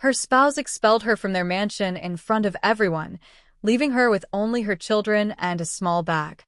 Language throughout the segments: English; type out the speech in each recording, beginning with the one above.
Her spouse expelled her from their mansion in front of everyone, leaving her with only her children and a small bag.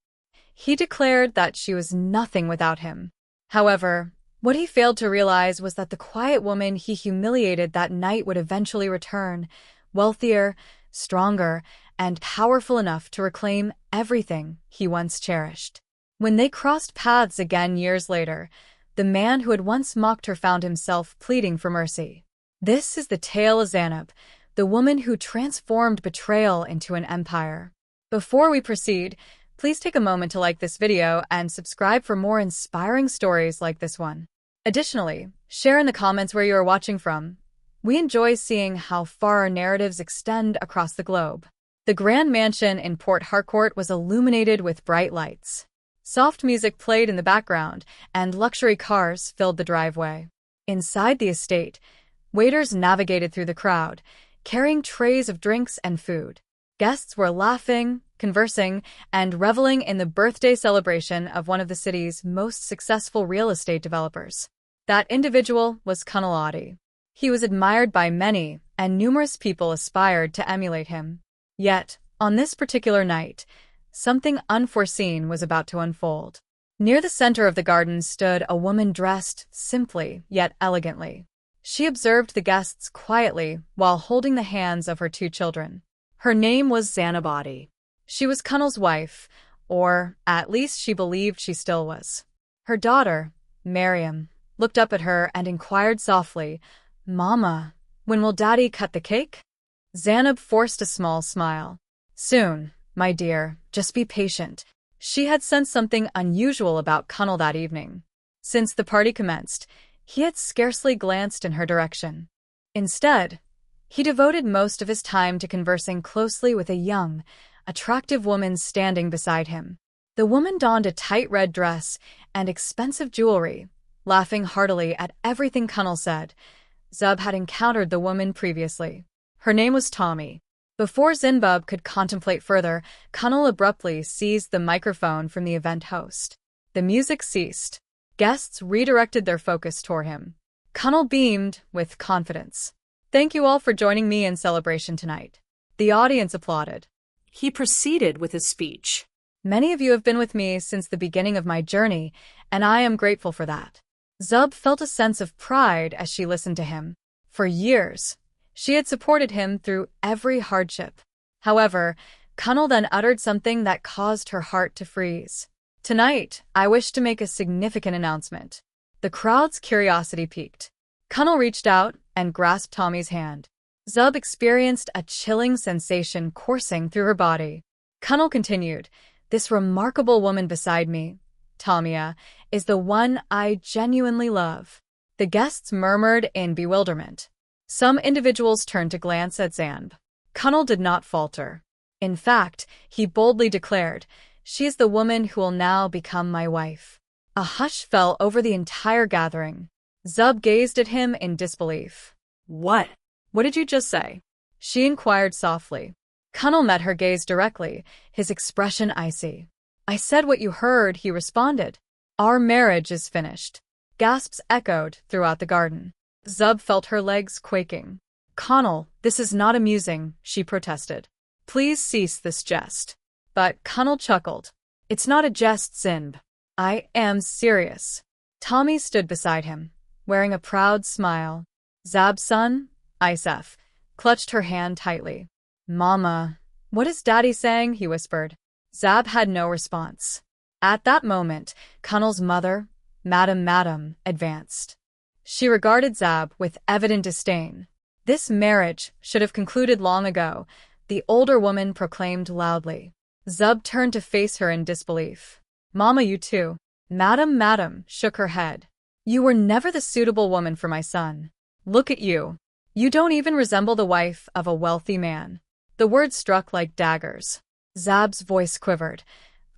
He declared that she was nothing without him. However, what he failed to realize was that the quiet woman he humiliated that night would eventually return, wealthier, stronger, and powerful enough to reclaim everything he once cherished. When they crossed paths again years later, the man who had once mocked her found himself pleading for mercy. This is the tale of Zanab, the woman who transformed betrayal into an empire. Before we proceed, please take a moment to like this video and subscribe for more inspiring stories like this one. Additionally, share in the comments where you are watching from. We enjoy seeing how far our narratives extend across the globe. The grand mansion in Port Harcourt was illuminated with bright lights. Soft music played in the background, and luxury cars filled the driveway. Inside the estate, waiters navigated through the crowd, carrying trays of drinks and food. Guests were laughing, conversing, and reveling in the birthday celebration of one of the city's most successful real estate developers. That individual was Kunal. He was admired by many, and numerous people aspired to emulate him. Yet, on this particular night, something unforeseen was about to unfold. Near the center of the garden stood a woman dressed simply yet elegantly. She observed the guests quietly while holding the hands of her two children. Her name was Zanab. She was Kunal's wife, or at least she believed she still was. Her daughter, Miriam, looked up at her and inquired softly, "Mama, when will Daddy cut the cake?" Zanab forced a small smile. "Soon, my dear, just be patient." She had sensed something unusual about Kunal that evening. Since the party commenced, he had scarcely glanced in her direction. Instead, he devoted most of his time to conversing closely with a young, attractive woman standing beside him. The woman donned a tight red dress and expensive jewelry, laughing heartily at everything Kunal said. Zub had encountered the woman previously. Her name was Tommy. Before Zinbub could contemplate further, Kunal abruptly seized the microphone from the event host. The music ceased. Guests redirected their focus toward him. Kunal beamed with confidence. "Thank you all for joining me in celebration tonight." The audience applauded. He proceeded with his speech. "Many of you have been with me since the beginning of my journey, and I am grateful for that." Zub felt a sense of pride as she listened to him. For years, she had supported him through every hardship. However, Kunal then uttered something that caused her heart to freeze. "Tonight, I wish to make a significant announcement." The crowd's curiosity piqued. Kunal reached out and grasped Tommy's hand. Zub experienced a chilling sensation coursing through her body. Kunal continued, "This remarkable woman beside me, Tamia, is the one I genuinely love." The guests murmured in bewilderment. Some individuals turned to glance at Zanb. Kunal did not falter. In fact, he boldly declared, "She is the woman who will now become my wife." A hush fell over the entire gathering. Zub gazed at him in disbelief. "What? What did you just say?" she inquired softly. Kunal met her gaze directly, his expression icy. "I said what you heard," he responded. "Our marriage is finished." Gasps echoed throughout the garden. Zub felt her legs quaking. "Kunal, this is not amusing," she protested. "Please cease this jest." But Kunal chuckled. "It's not a jest, Zinb. I am serious." Tommy stood beside him, wearing a proud smile. Zab's son, Isef, clutched her hand tightly. "Mama, what is Daddy saying?" he whispered. Zab had no response. At that moment, Kunal's mother, Madam, advanced. She regarded Zab with evident disdain. "This marriage should have concluded long ago," the older woman proclaimed loudly. Zub turned to face her in disbelief. "Mama, you too." Madam shook her head. "You were never the suitable woman for my son. Look at you. You don't even resemble the wife of a wealthy man." The words struck like daggers. Zab's voice quivered.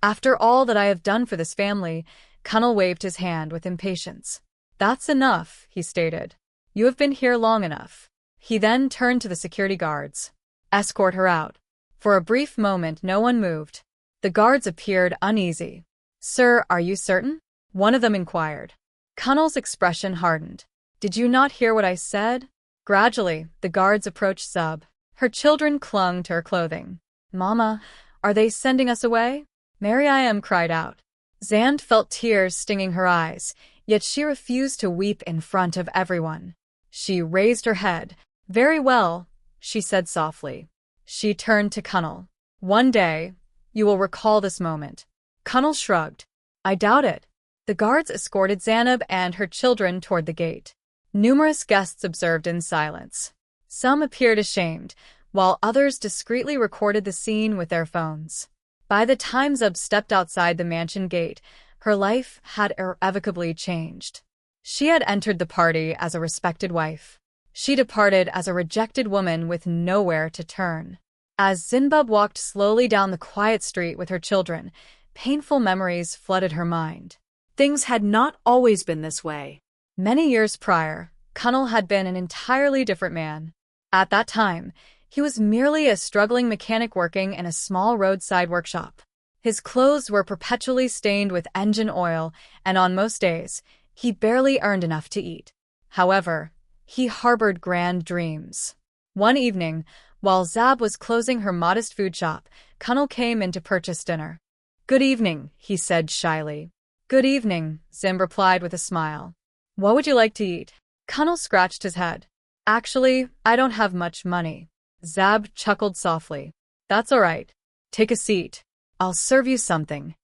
"After all that I have done for this family," Kunal waved his hand with impatience. "That's enough," he stated. "You have been here long enough." He then turned to the security guards. "Escort her out." For a brief moment, no one moved. The guards appeared uneasy. "Sir, are you certain?" one of them inquired. Kunal's expression hardened. "Did you not hear what I said?" Gradually, the guards approached Zub. Her children clung to her clothing. "Mama, are they sending us away?" Mariam cried out. Zand felt tears stinging her eyes, yet she refused to weep in front of everyone. She raised her head. "Very well," she said softly. She turned to Kunnal. "One day, you will recall this moment." Kunnal shrugged. "I doubt it." The guards escorted Zanab and her children toward the gate. Numerous guests observed in silence. Some appeared ashamed, while others discreetly recorded the scene with their phones. By the time Zub stepped outside the mansion gate, her life had irrevocably changed. She had entered the party as a respected wife. She departed as a rejected woman with nowhere to turn. As Zinbub walked slowly down the quiet street with her children, painful memories flooded her mind. Things had not always been this way. Many years prior, Kunnal had been an entirely different man. At that time, he was merely a struggling mechanic working in a small roadside workshop. His clothes were perpetually stained with engine oil, and on most days, he barely earned enough to eat. However, he harbored grand dreams. One evening, while Zab was closing her modest food shop, Kunnal came in to purchase dinner. "Good evening," he said shyly. "Good evening," Zim replied with a smile. "What would you like to eat?" Kunnal scratched his head. "Actually, I don't have much money." Zab chuckled softly. "That's all right. Take a seat. I'll serve you something."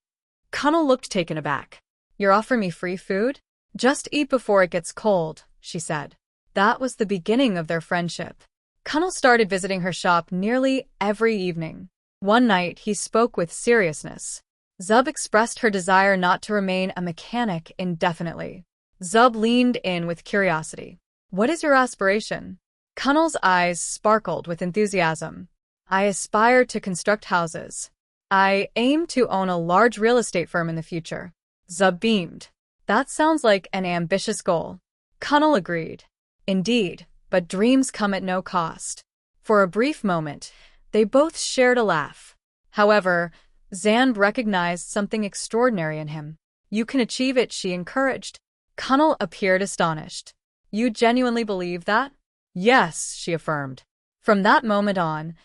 Kunnal looked taken aback. "You're offering me free food? Just eat before it gets cold," she said. That was the beginning of their friendship. Kunnal started visiting her shop nearly every evening. One night, he spoke with seriousness. Zub expressed her desire not to remain a mechanic indefinitely. Zub leaned in with curiosity. "What is your aspiration?" Kunnal's eyes sparkled with enthusiasm. "I aspire to construct houses. I aim to own a large real estate firm in the future." Zub beamed. "That sounds like an ambitious goal." Kunnal agreed. "Indeed, but dreams come at no cost." For a brief moment, they both shared a laugh. However, Zand recognized something extraordinary in him. "You can achieve it," she encouraged. Kunnal appeared astonished. "You genuinely believe that?" "Yes," she affirmed. From that moment on,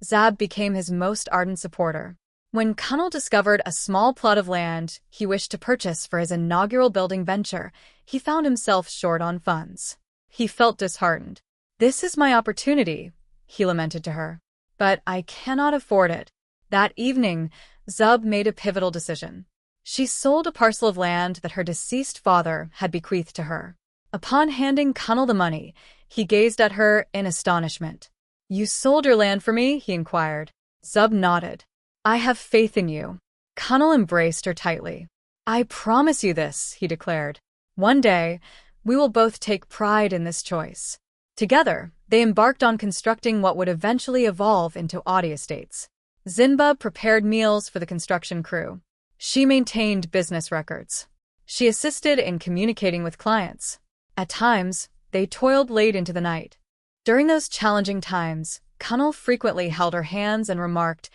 Zab became his most ardent supporter. When Kunnal discovered a small plot of land he wished to purchase for his inaugural building venture, he found himself short on funds. He felt disheartened. "This is my opportunity," he lamented to her. "But I cannot afford it." That evening, Zub made a pivotal decision. She sold a parcel of land that her deceased father had bequeathed to her. Upon handing Kunnal the money, he gazed at her in astonishment. "You sold your land for me?" he inquired. Zub nodded. "I have faith in you." Kunnal embraced her tightly. "I promise you this," he declared. "One day, we will both take pride in this choice." Together, they embarked on constructing what would eventually evolve into Audi estates. Zinbub prepared meals for the construction crew. She maintained business records. She assisted in communicating with clients. At times, they toiled late into the night. During those challenging times, Kunnal frequently held her hands and remarked,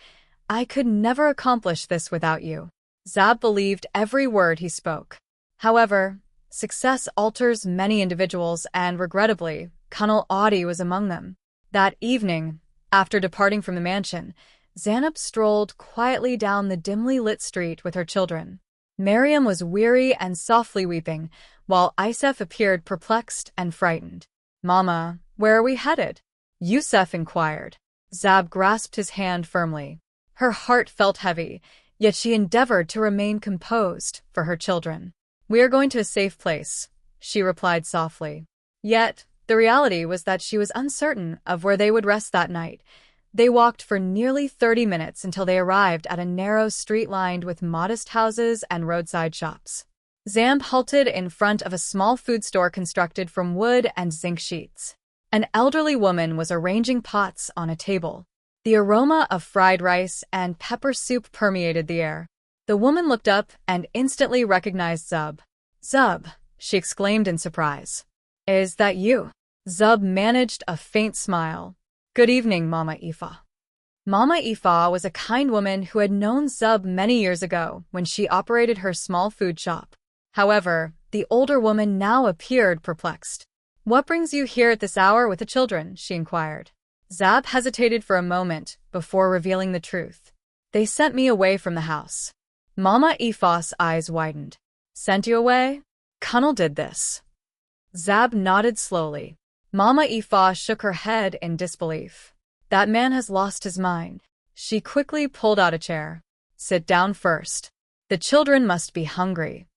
"I could never accomplish this without you." Zab believed every word he spoke. However, success alters many individuals, and regrettably, Kunnal Audi was among them. That evening, after departing from the mansion, Zanab strolled quietly down the dimly lit street with her children. Mariam was weary and softly weeping, while Isef appeared perplexed and frightened. "Mama, where are we headed?" Yusef inquired. Zab grasped his hand firmly. Her heart felt heavy, yet she endeavored to remain composed for her children. "We are going to a safe place," she replied softly. Yet, the reality was that she was uncertain of where they would rest that night. They walked for nearly 30 minutes until they arrived at a narrow street lined with modest houses and roadside shops. Zamb halted in front of a small food store constructed from wood and zinc sheets. An elderly woman was arranging pots on a table. The aroma of fried rice and pepper soup permeated the air. The woman looked up and instantly recognized Zub. "Zub," she exclaimed in surprise. "Is that you?" Zub managed a faint smile. "Good evening, Mama Ifa." Mama Ifa was a kind woman who had known Zub many years ago when she operated her small food shop. However, the older woman now appeared perplexed. What brings you here at this hour with the children? She inquired. Zab hesitated for a moment before revealing the truth. They sent me away from the house. Mama Ifah's eyes widened. Sent you away? Kunal did this. Zab nodded slowly. Mama Ifah shook her head in disbelief. That man has lost his mind. She quickly pulled out a chair. Sit down first. The children must be hungry.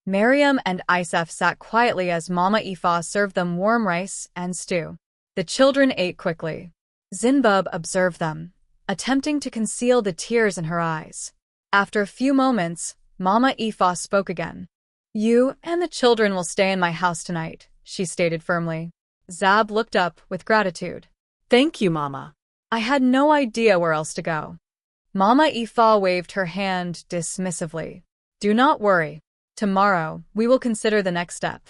Mariam and Isaf sat quietly as Mama Ifah served them warm rice and stew. The children ate quickly. Zinbub observed them, attempting to conceal the tears in her eyes. After a few moments, Mama Ifah spoke again. You and the children will stay in my house tonight, she stated firmly. Zab looked up with gratitude. Thank you, Mama. I had no idea where else to go. Mama Ifah waved her hand dismissively. Do not worry. Tomorrow, we will consider the next step.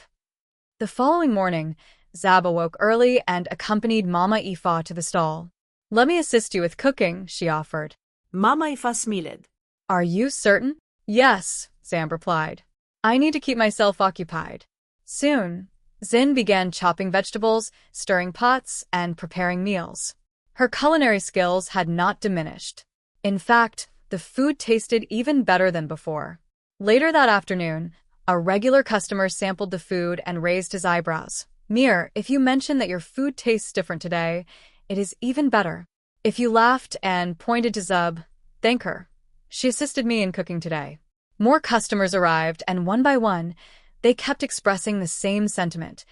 The following morning, Zab awoke early and accompanied Mama Ifah to the stall. Let me assist you with cooking, she offered. Mama Ifah smiled. Are you certain? Yes, Zab replied. I need to keep myself occupied. Soon, Zin began chopping vegetables, stirring pots, and preparing meals. Her culinary skills had not diminished. In fact, the food tasted even better than before. Later that afternoon, a regular customer sampled the food and raised his eyebrows. Mir, if you mention that your food tastes different today, it is even better. If you laughed and pointed to Zub, thank her. She assisted me in cooking today. More customers arrived, and one by one, they kept expressing the same sentiment.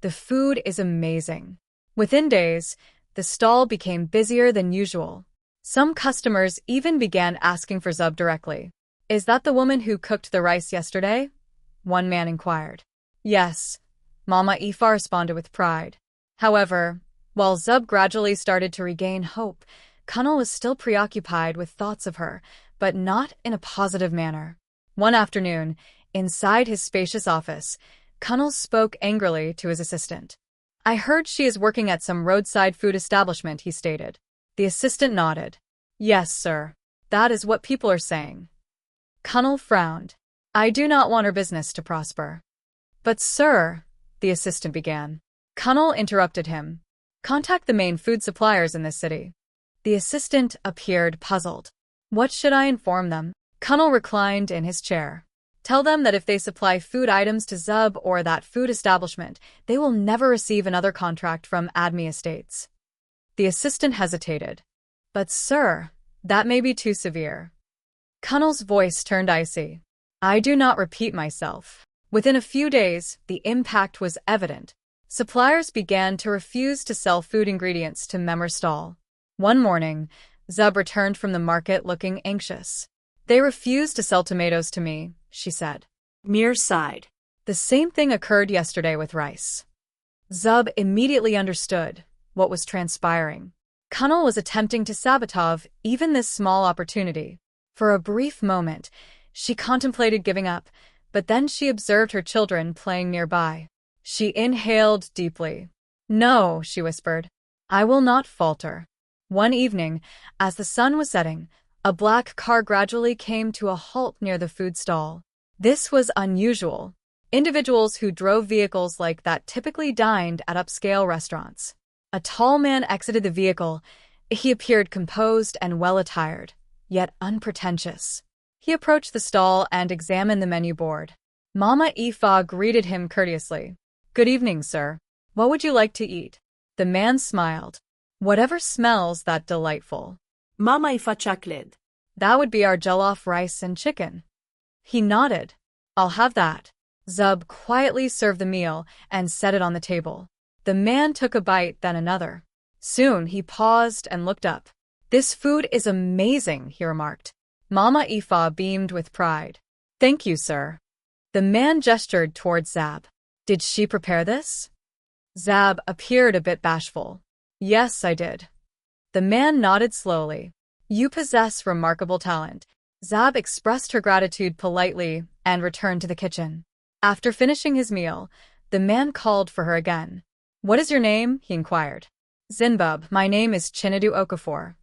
The food is amazing. Within days, the stall became busier than usual. Some customers even began asking for Zub directly. Is that the woman who cooked the rice yesterday? One man inquired. Yes, Mama Ifah responded with pride. However, while Zub gradually started to regain hope, Kunal was still preoccupied with thoughts of her, but not in a positive manner. One afternoon, inside his spacious office, Kunal spoke angrily to his assistant. I heard she is working at some roadside food establishment, he stated. The assistant nodded. Yes, sir. That is what people are saying. Kunal frowned. I do not want her business to prosper. But sir, the assistant began. Kunal interrupted him. Contact the main food suppliers in this city. The assistant appeared puzzled. What should I inform them? Kunal reclined in his chair. Tell them that if they supply food items to Zub or that food establishment, they will never receive another contract from Admi Estates. The assistant hesitated. But sir, that may be too severe. Kunal's voice turned icy. I do not repeat myself. Within a few days, the impact was evident. Suppliers began to refuse to sell food ingredients to Memmer's stall. One morning, Zub returned from the market looking anxious. They refused to sell tomatoes to me, she said. Mir sighed. The same thing occurred yesterday with rice. Zub immediately understood what was transpiring. Kunal was attempting to sabotage even this small opportunity. For a brief moment, she contemplated giving up, but then she observed her children playing nearby. She inhaled deeply. No, she whispered. I will not falter. One evening, as the sun was setting, a black car gradually came to a halt near the food stall. This was unusual. Individuals who drove vehicles like that typically dined at upscale restaurants. A tall man exited the vehicle. He appeared composed and well-attired, yet unpretentious. He approached the stall and examined the menu board. Mama Ifah greeted him courteously. Good evening, sir. What would you like to eat? The man smiled. Whatever smells that delightful. Mama Ifah chuckled. That would be our jollof rice and chicken. He nodded. I'll have that. Zub quietly served the meal and set it on the table. The man took a bite, then another. Soon he paused and looked up. This food is amazing, he remarked. Mama Ifah beamed with pride. Thank you, sir. The man gestured towards Zab. Did she prepare this? Zab appeared a bit bashful. Yes, I did. The man nodded slowly. You possess remarkable talent. Zab expressed her gratitude politely and returned to the kitchen. After finishing his meal, the man called for her again. What is your name? He inquired. Zinbub, my name is Chinadu Okafor.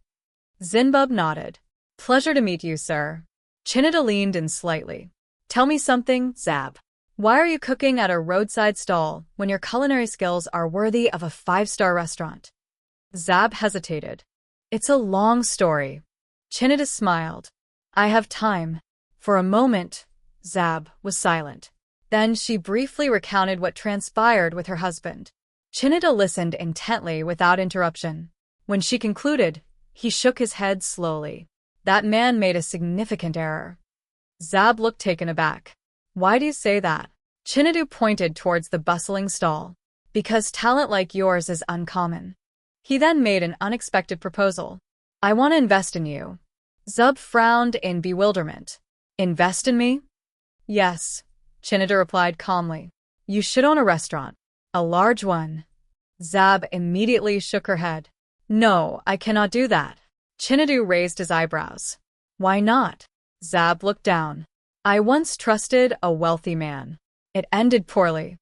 Zinbub nodded. Pleasure to meet you, sir. Chinadu leaned in slightly. Tell me something, Zab. Why are you cooking at a roadside stall when your culinary skills are worthy of a five-star restaurant? Zab hesitated. It's a long story. Chinida smiled. I have time. For a moment, Zab was silent. Then she briefly recounted what transpired with her husband. Chinida listened intently without interruption. When she concluded, he shook his head slowly. That man made a significant error. Zab looked taken aback. Why do you say that? Chinadu pointed towards the bustling stall. Because talent like yours is uncommon. He then made an unexpected proposal. I want to invest in you. Zub frowned in bewilderment. Invest in me? Yes, Chinadu replied calmly. You should own a restaurant. A large one. Zab immediately shook her head. No, I cannot do that. Chinadu raised his eyebrows. Why not? Zab looked down. I once trusted a wealthy man. It ended poorly.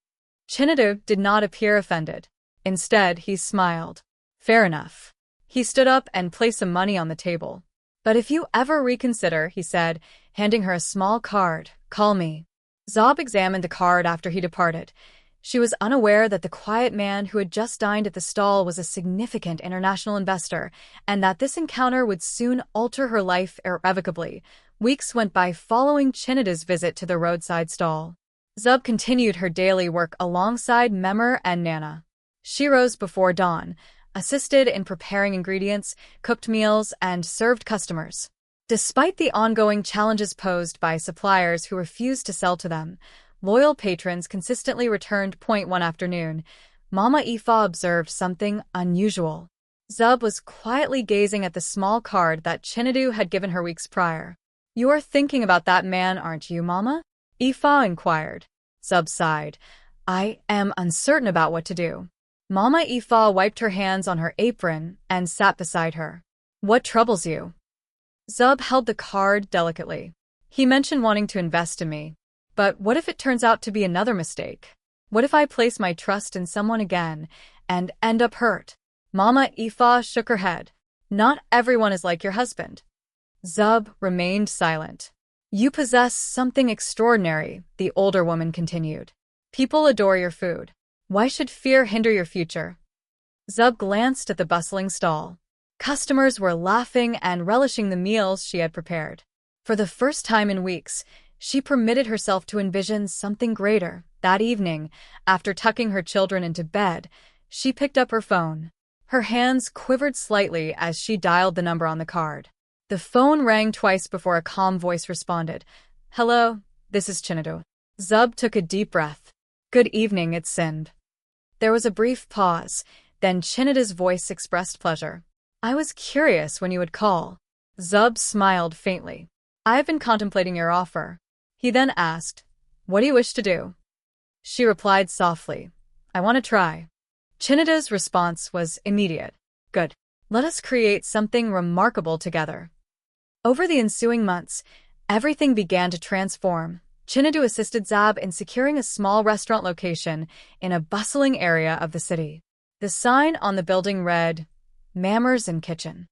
Chinadu did not appear offended. Instead, he smiled. Fair enough. He stood up and placed some money on the table. But if you ever reconsider, he said, handing her a small card, call me. Zab examined the card after he departed. She was unaware that the quiet man who had just dined at the stall was a significant international investor, and that this encounter would soon alter her life irrevocably. Weeks went by following Chinida's visit to the roadside stall. Zub continued her daily work alongside Memmer and Nana. She rose before dawn, assisted in preparing ingredients, cooked meals, and served customers. Despite the ongoing challenges posed by suppliers who refused to sell to them, loyal patrons consistently returned. One afternoon, Mama Ifa observed something unusual. Zub was quietly gazing at the small card that Chinadu had given her weeks prior. You are thinking about that man, aren't you, Mama? Ifa inquired. Zub sighed. I am uncertain about what to do. Mama Ifa wiped her hands on her apron and sat beside her. What troubles you? Zub held the card delicately. He mentioned wanting to invest in me. But what if it turns out to be another mistake? What if I place my trust in someone again and end up hurt? Mama Ifa shook her head. Not everyone is like your husband. Zub remained silent. You possess something extraordinary, the older woman continued. People adore your food. Why should fear hinder your future? Zub glanced at the bustling stall. Customers were laughing and relishing the meals she had prepared. For the first time in weeks, she permitted herself to envision something greater. That evening, after tucking her children into bed, she picked up her phone. Her hands quivered slightly as she dialed the number on the card. The phone rang twice before a calm voice responded. Hello, this is Chinadu. Zub took a deep breath. Good evening, it's Sind. There was a brief pause, then Chinida's voice expressed pleasure. I was curious when you would call. Zub smiled faintly. I have been contemplating your offer. He then asked, what do you wish to do? She replied softly, I want to try. Chinida's response was immediate. Good. Let us create something remarkable together. Over the ensuing months, everything began to transform. Chinadu assisted Zab in securing a small restaurant location in a bustling area of the city. The sign on the building read, Mammers in Kitchen.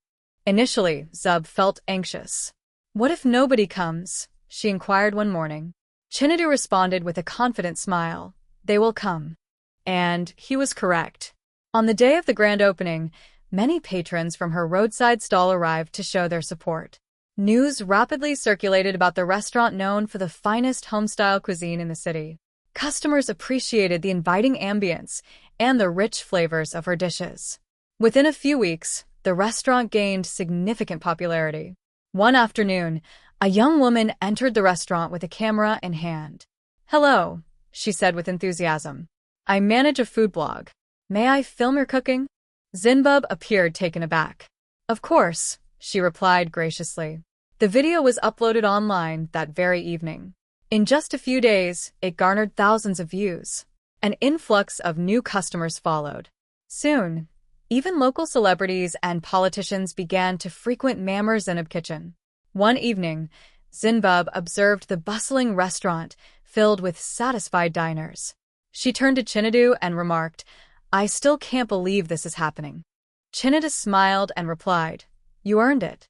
Initially, Zub felt anxious. What if nobody comes? She inquired one morning. Chinadu responded with a confident smile. They will come. And he was correct. On the day of the grand opening, many patrons from her roadside stall arrived to show their support. News rapidly circulated about the restaurant known for the finest home-style cuisine in the city. Customers appreciated the inviting ambience and the rich flavors of her dishes. Within a few weeks, the restaurant gained significant popularity. One afternoon, a young woman entered the restaurant with a camera in hand. Hello, she said with enthusiasm. I manage a food blog. May I film your cooking? Zinbub appeared taken aback. Of course, she replied graciously. The video was uploaded online that very evening. In just a few days, it garnered thousands of views. An influx of new customers followed. Soon, even local celebrities and politicians began to frequent Mammer's Zinab kitchen. One evening, Zinbub observed the bustling restaurant filled with satisfied diners. She turned to Chinadu and remarked, I still can't believe this is happening. Chinadu smiled and replied, You earned it.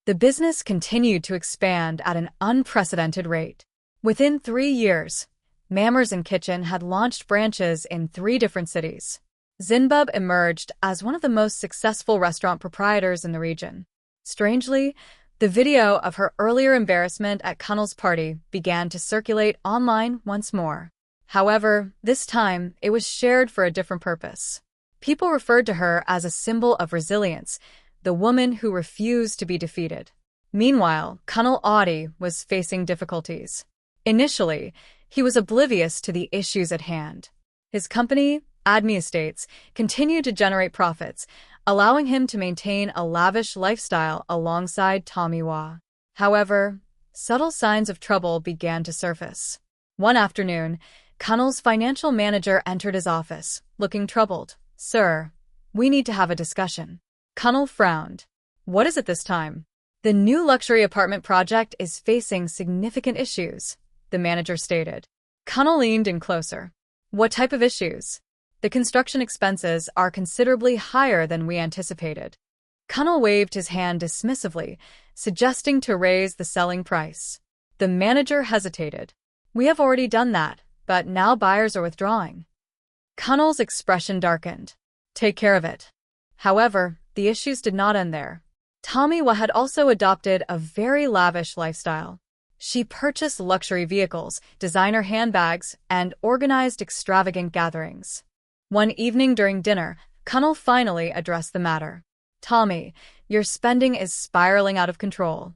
The business continued to expand at an unprecedented rate. Within 3 years, Mammers and Kitchen had launched branches in 3 different cities. Zinbub emerged as one of the most successful restaurant proprietors in the region. Strangely, the video of her earlier embarrassment at Connell's party began to circulate online once more. However, this time it was shared for a different purpose. People referred to her as a symbol of resilience, the woman who refused to be defeated. Meanwhile, Connell Audie was facing difficulties. Initially, he was oblivious to the issues at hand. His company, Admi Estates, continued to generate profits, allowing him to maintain a lavish lifestyle alongside Tommy Wah. However, subtle signs of trouble began to surface. One afternoon, Connell's financial manager entered his office, looking troubled. "Sir, we need to have a discussion." Connell frowned. "What is it this time?" "The new luxury apartment project is facing significant issues," the manager stated. Connell leaned in closer. "What type of issues?" "The construction expenses are considerably higher than we anticipated." Connell waved his hand dismissively, suggesting to raise the selling price. The manager hesitated. "We have already done that, but now buyers are withdrawing." Connell's expression darkened. "Take care of it." However, the issues did not end there. Tommy Wah had also adopted a very lavish lifestyle. She purchased luxury vehicles, designer handbags, and organized extravagant gatherings. One evening during dinner, Connell finally addressed the matter. "Tommy, your spending is spiraling out of control."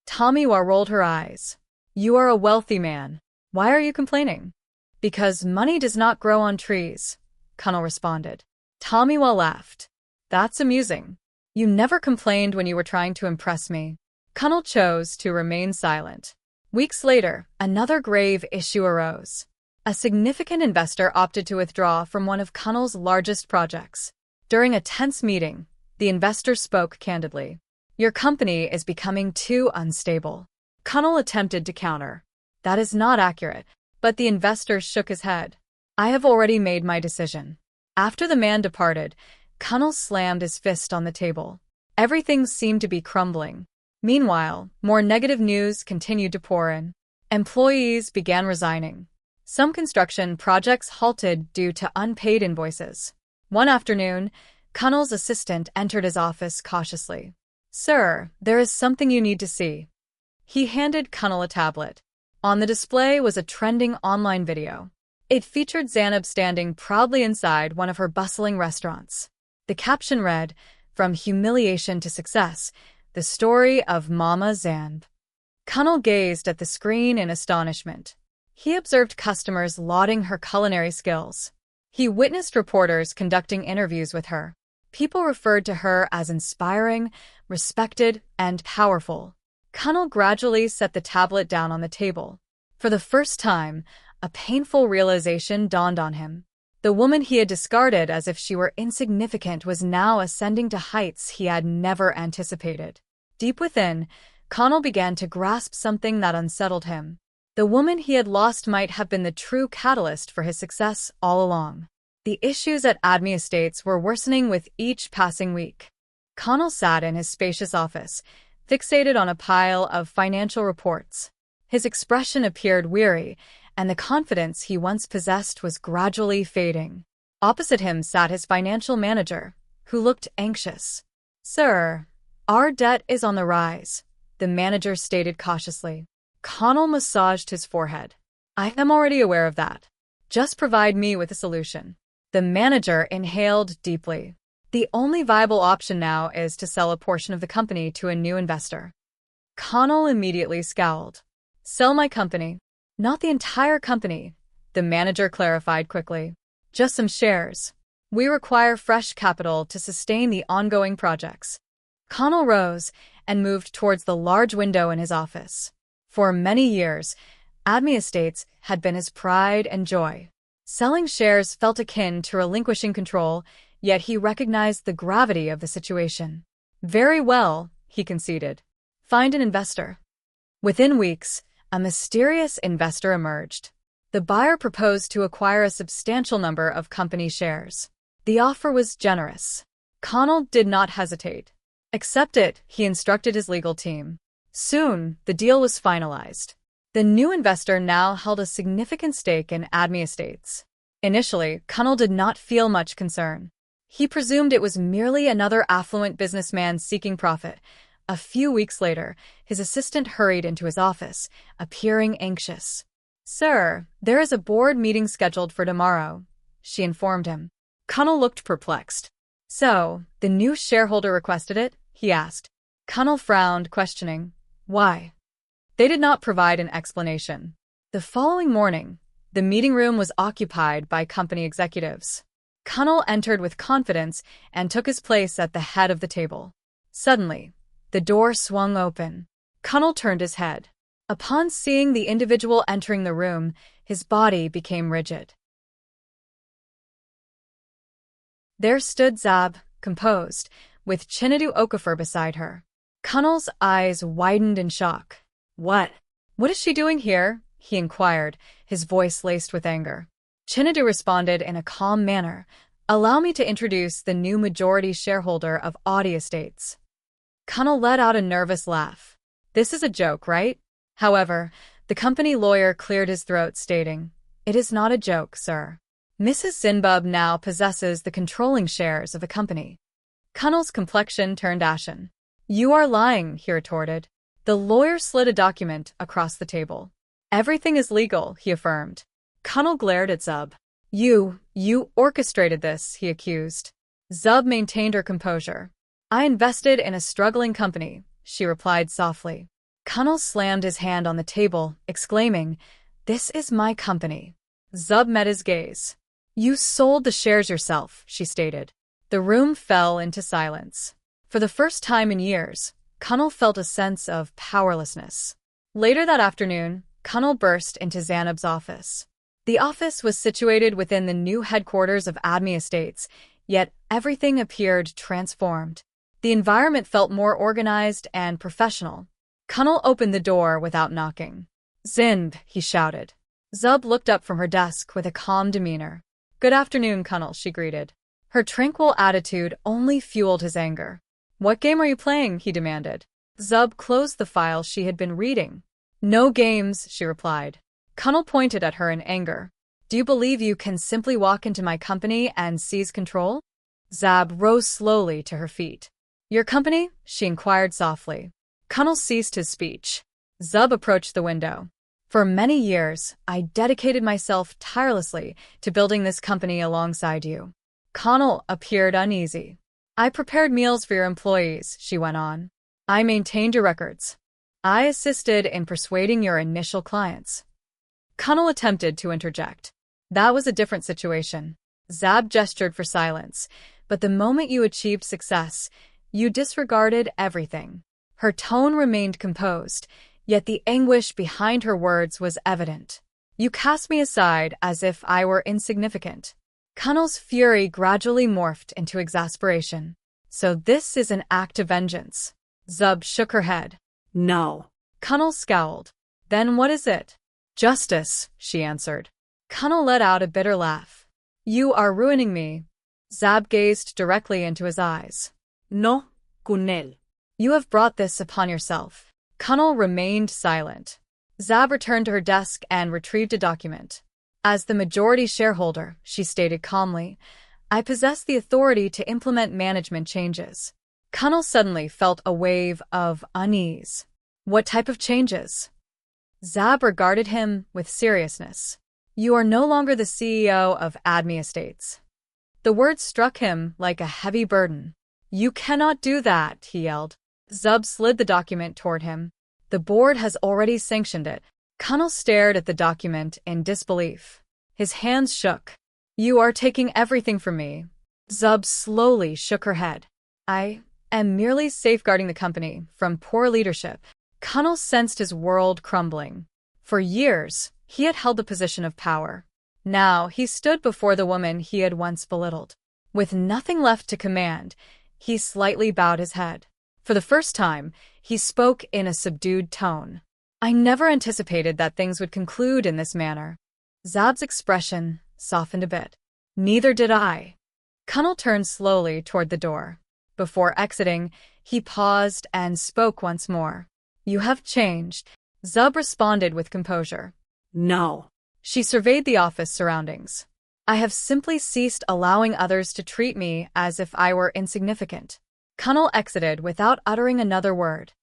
Tommy Wah rolled her eyes. "You are a wealthy man. Why are you complaining?" "Because money does not grow on trees," Connell responded. Tommy Wah laughed. "That's amusing. You never complained when you were trying to impress me." Connell chose to remain silent. Weeks later, another grave issue arose. A significant investor opted to withdraw from one of Connell's largest projects. During a tense meeting, the investor spoke candidly. "Your company is becoming too unstable." Connell attempted to counter. "That is not accurate," but the investor shook his head. "I have already made my decision." After the man departed, Connell slammed his fist on the table. Everything seemed to be crumbling. Meanwhile, more negative news continued to pour in. Employees began resigning. Some construction projects halted due to unpaid invoices. One afternoon, Connell's assistant entered his office cautiously. "Sir, there is something you need to see." He handed Connell a tablet. On the display was a trending online video. It featured Zanab standing proudly inside one of her bustling restaurants. The caption read, "From humiliation to success, the story of Mama Zanab." Connell gazed at the screen in astonishment. He observed customers lauding her culinary skills. He witnessed reporters conducting interviews with her. People referred to her as inspiring, respected, and powerful. Connell gradually set the tablet down on the table. For the first time, a painful realization dawned on him. The woman he had discarded as if she were insignificant was now ascending to heights he had never anticipated. Deep within, Connell began to grasp something that unsettled him. The woman he had lost might have been the true catalyst for his success all along. The issues at Admi Estates were worsening with each passing week. Connell sat in his spacious office, fixated on a pile of financial reports. His expression appeared weary, and the confidence he once possessed was gradually fading. Opposite him sat his financial manager, who looked anxious. "Sir, our debt is on the rise," the manager stated cautiously. Connell massaged his forehead. "I am already aware of that. Just provide me with a solution." The manager inhaled deeply. "The only viable option now is to sell a portion of the company to a new investor." Connell immediately scowled. "Sell my company?" "Not the entire company," the manager clarified quickly. "Just some shares. We require fresh capital to sustain the ongoing projects." Connell rose and moved towards the large window in his office. For many years, Admi Estates had been his pride and joy. Selling shares felt akin to relinquishing control, yet he recognized the gravity of the situation. "Very well," he conceded. "Find an investor." Within weeks, a mysterious investor emerged. The buyer proposed to acquire a substantial number of company shares. The offer was generous. Connell did not hesitate. "Accept it," he instructed his legal team. Soon, the deal was finalized. The new investor now held a significant stake in Admi Estates. Initially, Connell did not feel much concern. He presumed it was merely another affluent businessman seeking profit. A few weeks later, his assistant hurried into his office, appearing anxious. "Sir, there is a board meeting scheduled for tomorrow," she informed him. Connell looked perplexed. "So, the new shareholder requested it?" he asked. Connell frowned, questioning. "Why?" They did not provide an explanation. The following morning, the meeting room was occupied by company executives. Connell entered with confidence and took his place at the head of the table. Suddenly, the door swung open. Connell turned his head. Upon seeing the individual entering the room, his body became rigid. There stood Zab, composed, with Chinadu Okafor beside her. Connell's eyes widened in shock. "What is she doing here?" he inquired, his voice laced with anger. Chinadu responded in a calm manner. "Allow me to introduce the new majority shareholder of Audi Estates." Connell let out a nervous laugh. "This is a joke, right?" However, the company lawyer cleared his throat, stating, "It is not a joke, sir. Mrs. Zinbub now possesses the controlling shares of the company." Connell's complexion turned ashen. "You are lying," he retorted. The lawyer slid a document across the table. "Everything is legal," he affirmed. Connell glared at Zub. You orchestrated this," he accused. Zub maintained her composure. "I invested in a struggling company," she replied softly. Connell slammed his hand on the table, exclaiming, "This is my company." Zub met his gaze. "You sold the shares yourself," she stated. The room fell into silence. For the first time in years, Connell felt a sense of powerlessness. Later that afternoon, Connell burst into Zanab's office. The office was situated within the new headquarters of Admi Estates, yet everything appeared transformed. The environment felt more organized and professional. Connell opened the door without knocking. "Zinb," he shouted. Zub looked up from her desk with a calm demeanor. "Good afternoon, Connell," she greeted. Her tranquil attitude only fueled his anger. "What game are you playing?" he demanded. Zub closed the file she had been reading. "No games," she replied. Connell pointed at her in anger. "Do you believe you can simply walk into my company and seize control?" Zab rose slowly to her feet. "Your company?" she inquired softly. Connell ceased his speech. Zub approached the window. "For many years, I dedicated myself tirelessly to building this company alongside you." Connell appeared uneasy. "I prepared meals for your employees," she went on. "I maintained your records. I assisted in persuading your initial clients." Connell attempted to interject. "That was a different situation." Zab gestured for silence. "But the moment you achieved success, you disregarded everything." Her tone remained composed, yet the anguish behind her words was evident. "You cast me aside as if I were insignificant." Connell's fury gradually morphed into exasperation. "So this is an act of vengeance?" Zub shook her head. No. Connell scowled. "Then what is it?" "Justice," she answered. Connell let out a bitter laugh. "You are ruining me." Zab gazed directly into his eyes. No, Kunnel. "You have brought this upon yourself." Connell remained silent. Zab returned to her desk and retrieved a document. "As the majority shareholder," she stated calmly, "I possess the authority to implement management changes." Connell suddenly felt a wave of unease. "What type of changes?" Zab regarded him with seriousness. "You are no longer the CEO of Admi Estates." The words struck him like a heavy burden. "You cannot do that," he yelled. Zub slid the document toward him. "The board has already sanctioned it." Connell stared at the document in disbelief. His hands shook. "You are taking everything from me." Zub slowly shook her head. "I am merely safeguarding the company from poor leadership." Connell sensed his world crumbling. For years, he had held the position of power. Now he stood before the woman he had once belittled. With nothing left to command, he slightly bowed his head. For the first time, he spoke in a subdued tone. "I never anticipated that things would conclude in this manner." Zab's expression softened a bit. "Neither did I." Connell turned slowly toward the door. Before exiting, he paused and spoke once more. "You have changed, Zub responded with composure. No. She surveyed the office surroundings. I have simply ceased allowing others to treat me as if I were insignificant. Kunnel exited without uttering another word.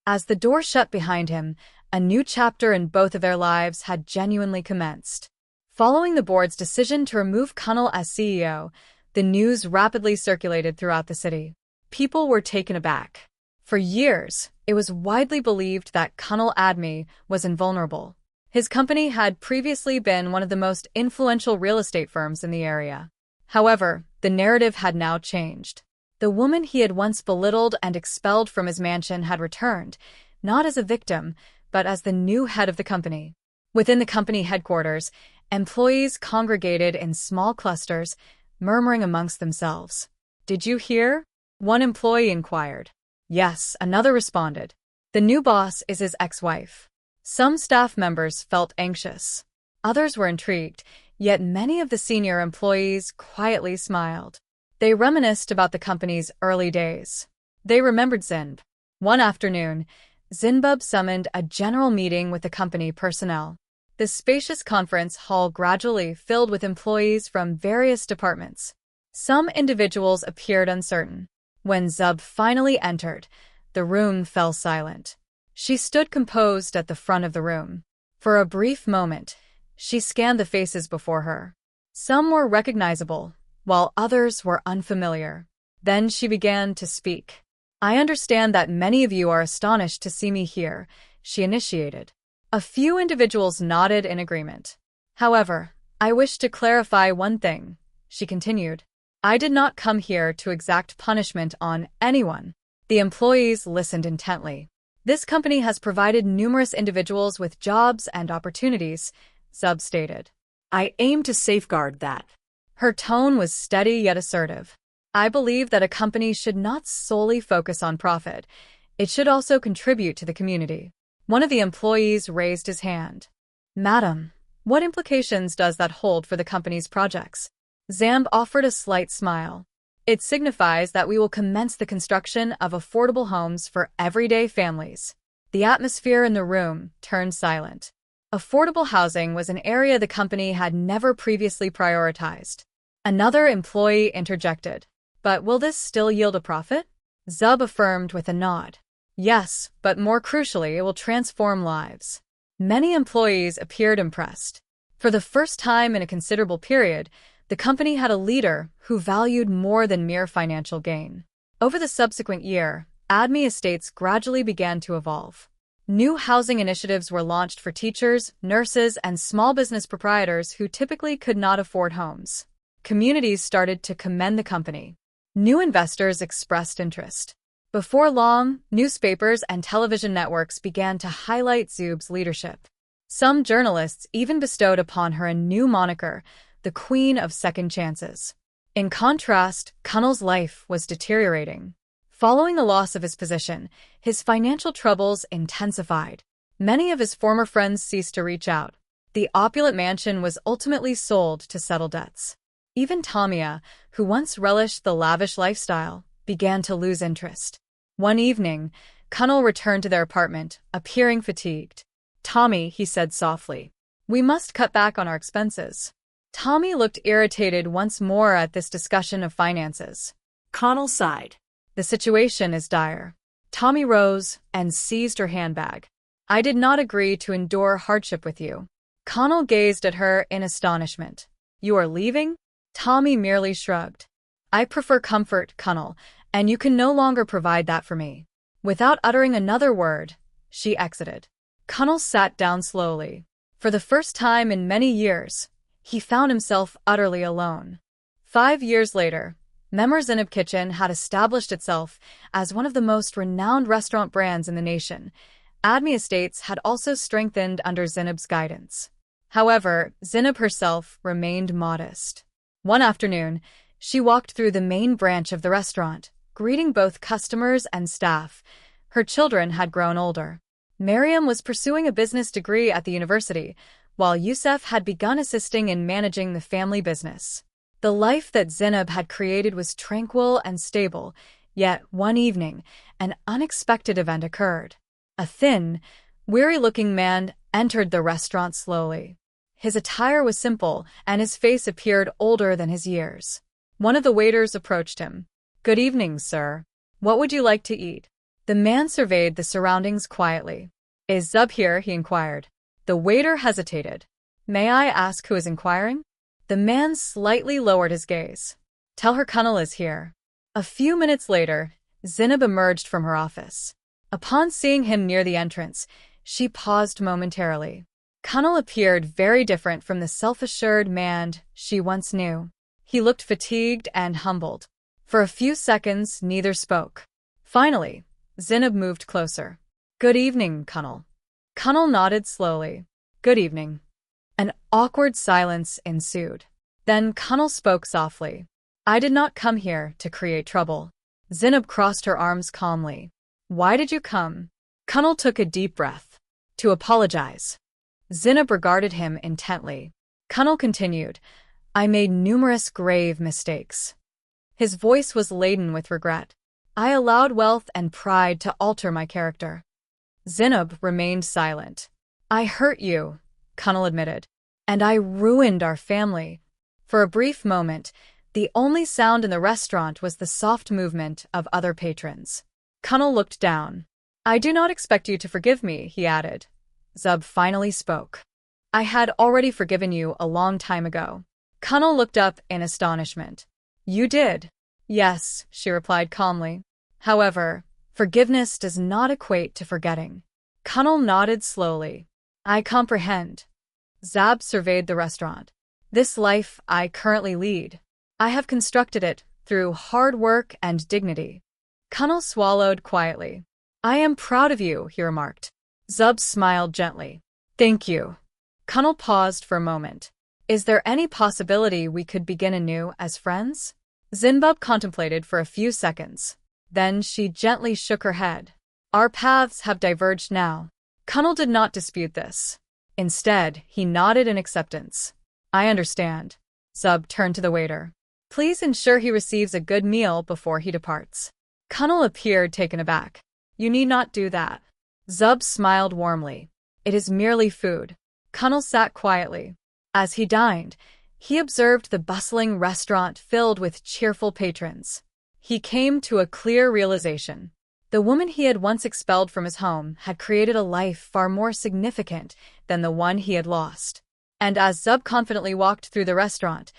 As the door shut behind him, a new chapter in both of their lives had genuinely commenced. Following the board's decision to remove Kunnel as CEO, the news rapidly circulated throughout the city. People were taken aback. For years, it was widely believed that Kunnel Admi was invulnerable. His company had previously been one of the most influential real estate firms in the area. However, the narrative had now changed. The woman he had once belittled and expelled from his mansion had returned, not as a victim, but as the new head of the company. Within the company headquarters, employees congregated in small clusters, murmuring amongst themselves. "Did you hear?" One employee inquired. "Yes," another responded. "The new boss is his ex-wife." Some staff members felt anxious. Others were intrigued, yet many of the senior employees quietly smiled. They reminisced about the company's early days. They remembered Zinb. One afternoon, Zinbub summoned a general meeting with the company personnel. The spacious conference hall gradually filled with employees from various departments. Some individuals appeared uncertain. When Zub finally entered, the room fell silent. She stood composed at the front of the room. For a brief moment, she scanned the faces before her. Some were recognizable, while others were unfamiliar. Then she began to speak. "I understand that many of you are astonished to see me here," she initiated. A few individuals nodded in agreement. "However, I wish to clarify one thing," she continued. "I did not come here to exact punishment on anyone." The employees listened intently. "This company has provided numerous individuals with jobs and opportunities," Zub stated. I aim to safeguard that. Her tone was steady yet assertive. "I believe that a company should not solely focus on profit. It should also contribute to the community." One of the employees raised his hand. "Madam, what implications does that hold for the company's projects?" Zamb offered a slight smile. "It signifies that we will commence the construction of affordable homes for everyday families." The atmosphere in the room turned silent. Affordable housing was an area the company had never previously prioritized. Another employee interjected. "But will this still yield a profit?" Zub affirmed with a nod. "Yes, but more crucially, it will transform lives." Many employees appeared impressed. For the first time in a considerable period, the company had a leader who valued more than mere financial gain. Over the subsequent year, Admi Estates gradually began to evolve. New housing initiatives were launched for teachers, nurses, and small business proprietors who typically could not afford homes. Communities started to commend the company. New investors expressed interest. Before long, newspapers and television networks began to highlight Zub's leadership. Some journalists even bestowed upon her a new moniker, the Queen of Second Chances. In contrast, Kunnel's life was deteriorating. Following the loss of his position, his financial troubles intensified. Many of his former friends ceased to reach out. The opulent mansion was ultimately sold to settle debts. Even Tamia, who once relished the lavish lifestyle, began to lose interest. One evening, Kunnel returned to their apartment, appearing fatigued. "Tommy," he said softly, "we must cut back on our expenses." Tommy looked irritated once more at this discussion of finances. Connell sighed. "The situation is dire." Tommy rose and seized her handbag. "I did not agree to endure hardship with you." Connell gazed at her in astonishment. "You are leaving?" Tommy merely shrugged. "I prefer comfort, Kunnel, and you can no longer provide that for me." Without uttering another word, she exited. Kunnel sat down slowly. For the first time in many years, he found himself utterly alone. 5 years later, Memmer Zineb Kitchen had established itself as one of the most renowned restaurant brands in the nation. Admi Estates had also strengthened under Zineb's guidance. However, Zineb herself remained modest. One afternoon, she walked through the main branch of the restaurant, greeting both customers and staff. Her children had grown older. Miriam was pursuing a business degree at the university, while Youssef had begun assisting in managing the family business. The life that Zineb had created was tranquil and stable, yet one evening, an unexpected event occurred. A thin, weary-looking man entered the restaurant slowly. His attire was simple, and his face appeared older than his years. One of the waiters approached him. "Good evening, sir. What would you like to eat?" The man surveyed the surroundings quietly. "Is Zub here?" he inquired. The waiter hesitated. "May I ask who is inquiring?" The man slightly lowered his gaze. "Tell her Kunal is here." A few minutes later, Zinab emerged from her office. Upon seeing him near the entrance, she paused momentarily. Kunal appeared very different from the self-assured man she once knew. He looked fatigued and humbled. For a few seconds, neither spoke. Finally, Zinab moved closer. "Good evening, Kunal." Kunal nodded slowly. "Good evening." An awkward silence ensued. Then Kunal spoke softly. "I did not come here to create trouble." Zinab crossed her arms calmly. "Why did you come?" Kunal took a deep breath. "To apologize." Zinab regarded him intently. Kunal continued, "I made numerous grave mistakes." His voice was laden with regret. "I allowed wealth and pride to alter my character." Zinab remained silent. "I hurt you," Kunal admitted. "And I ruined our family." For a brief moment, the only sound in the restaurant was the soft movement of other patrons. Kunal looked down. "I do not expect you to forgive me," he added. Zub finally spoke. "I had already forgiven you a long time ago." Kunal looked up in astonishment. "You did?" "Yes," she replied calmly. "However, forgiveness does not equate to forgetting." Kunal nodded slowly. "I comprehend." Zab surveyed the restaurant. "This life I currently lead, I have constructed it through hard work and dignity." Kunal swallowed quietly. "I am proud of you," he remarked. Zub smiled gently. "Thank you." Kunal paused for a moment. "Is there any possibility we could begin anew as friends?" Zinbub contemplated for a few seconds. Then she gently shook her head. "Our paths have diverged now." Kunal did not dispute this. Instead, he nodded in acceptance. "I understand." Zub turned to the waiter. "Please ensure he receives a good meal before he departs." Kunal appeared taken aback. "You need not do that." Zub smiled warmly. "It is merely food." Kunal sat quietly. As he dined, he observed the bustling restaurant filled with cheerful patrons. He came to a clear realization. The woman he had once expelled from his home had created a life far more significant than the one he had lost. And as Zub confidently walked through the restaurant,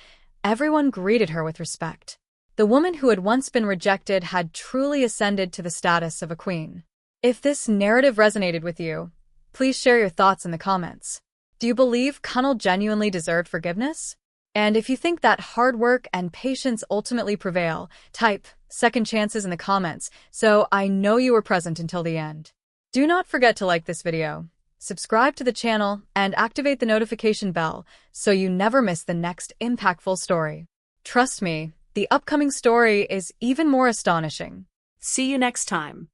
everyone greeted her with respect. The woman who had once been rejected had truly ascended to the status of a queen. If this narrative resonated with you, please share your thoughts in the comments. Do you believe Kunal genuinely deserved forgiveness? And if you think that hard work and patience ultimately prevail, type second chances in the comments so I know you were present until the end. Do not forget to like this video, subscribe to the channel, and activate the notification bell so you never miss the next impactful story. Trust me, the upcoming story is even more astonishing. See you next time.